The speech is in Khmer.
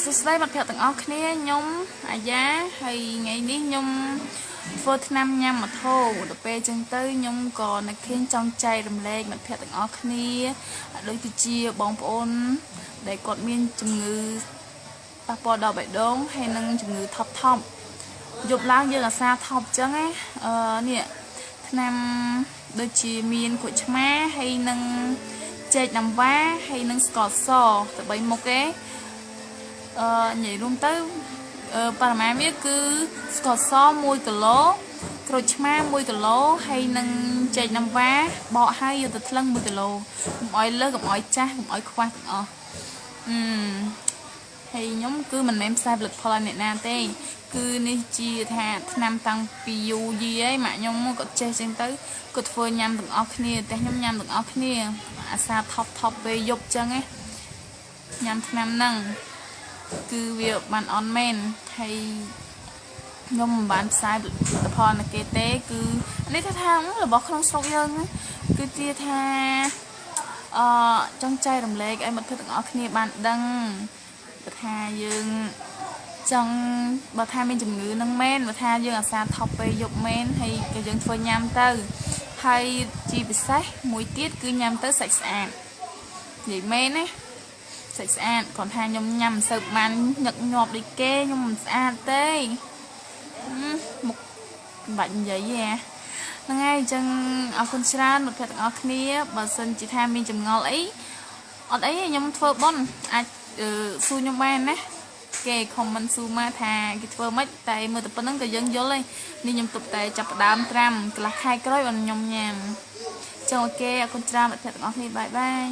សួស្តីមិត្តភក្តិទាំងអស់គ្នាខ្ញុំអាយ៉ាហើយថ្ងៃនេះខ្ញុំធ្វើថ្នាំញ៉ាំម៉ូតូដល់ពេលចឹងទៅខ្ញុំក៏នឹកឃើញចង់ចែករំលែកមិត្តភក្តិទាំងអស់គ្នាដូចទៅជាបងប្អូនដែលគាត់មានជំងឺប៉ះពាល់ដល់បេះដូងហើយនឹងជំងឺថប់យប់ឡើងយើងអាសាថប់ចឹងណានេះថ្នាំដូចជាមានក្រូចឆ្មាហើយនឹងចេកណាំវ៉ាហើយនឹងស្ករសទៅ3មុខទេនិយាយរួមទៅបរិមាណវាគឺស្ករស1គីឡូក្រូចឆ្មា1គីឡូហើយនឹងចេកណាំវ៉ាបកហើយយកទៅថ្លឹង1គីឡូកុំឲ្យលើសកុំឲ្យចាស់កុំឲ្យខ្វះទាំងអស់ហើយខ្ញុំគឺមិនមែនផ្សាយផលិតផលឲ្យអ្នកណាទេគឺនេះជាថាថ្នាំតាំងពីយូរយាយហើយម៉ាក់ខ្ញុំគាត់ចេះចឹងទៅគាត់ធ្វើញ៉ាំទាំងអស់គ្នាតែខ្ញុំញ៉ាំទាំងអស់គ្នាអាសាថប់ពេលយប់ចឹងណាញ៉ាំថ្នាំហ្នឹងគឺវាបានអន់មែនហើយខ្ញុំមិនបានផ្សាយផលិតផលណាគេទេគឺនេះថារបស់ក្នុងស្រុកយើងគឺជាថាចង់ចែករំលែកឲ្យមិត្តភក្តិទាំងអស់គ្នាបានដឹងថាយើងចង់បើថាមានជំងឺនឹងមែនបើថាយើងអាសាថប់ពេលយប់មែនហើយក៏យើងធ្វើញ៉ាំទៅហើយជាពិសេសមួយទៀតគឺញ៉ាំទៅសាច់ស្អាតនិយាយមែនណាសាច់ស្អាតគ្រាន់ថាខ្ញុំញ៉ាំមិនសូវបានញឹកញាប់ដូចគេខ្ញុំមិនស្អាតទេមុខមិនបាច់និយាយទេហ្នឹងហើយអញ្ចឹងអរគុណច្រើនមិត្តភក្តិទាំងអស់គ្នាបើសិនជាថាមានចម្ងល់អីអត់អីខ្ញុំធ្វើប៉ុនអាចសួរខ្ញុំបានណាគេខមមិនសួរមកថាគេធ្វើម៉េចតែមើលតែប៉ុណ្្នឹងក៏យើងយល់ហើយនេះខ្ញុំទុកតែចាប់ផ្ដើមត្រាំកន្លះខែក្រោយបានខ្ញុំញ៉ាំចឹងអូខេអរគុណច្រើនមិត្តភក្តិទាំងអស់គ្នាបាយបាយ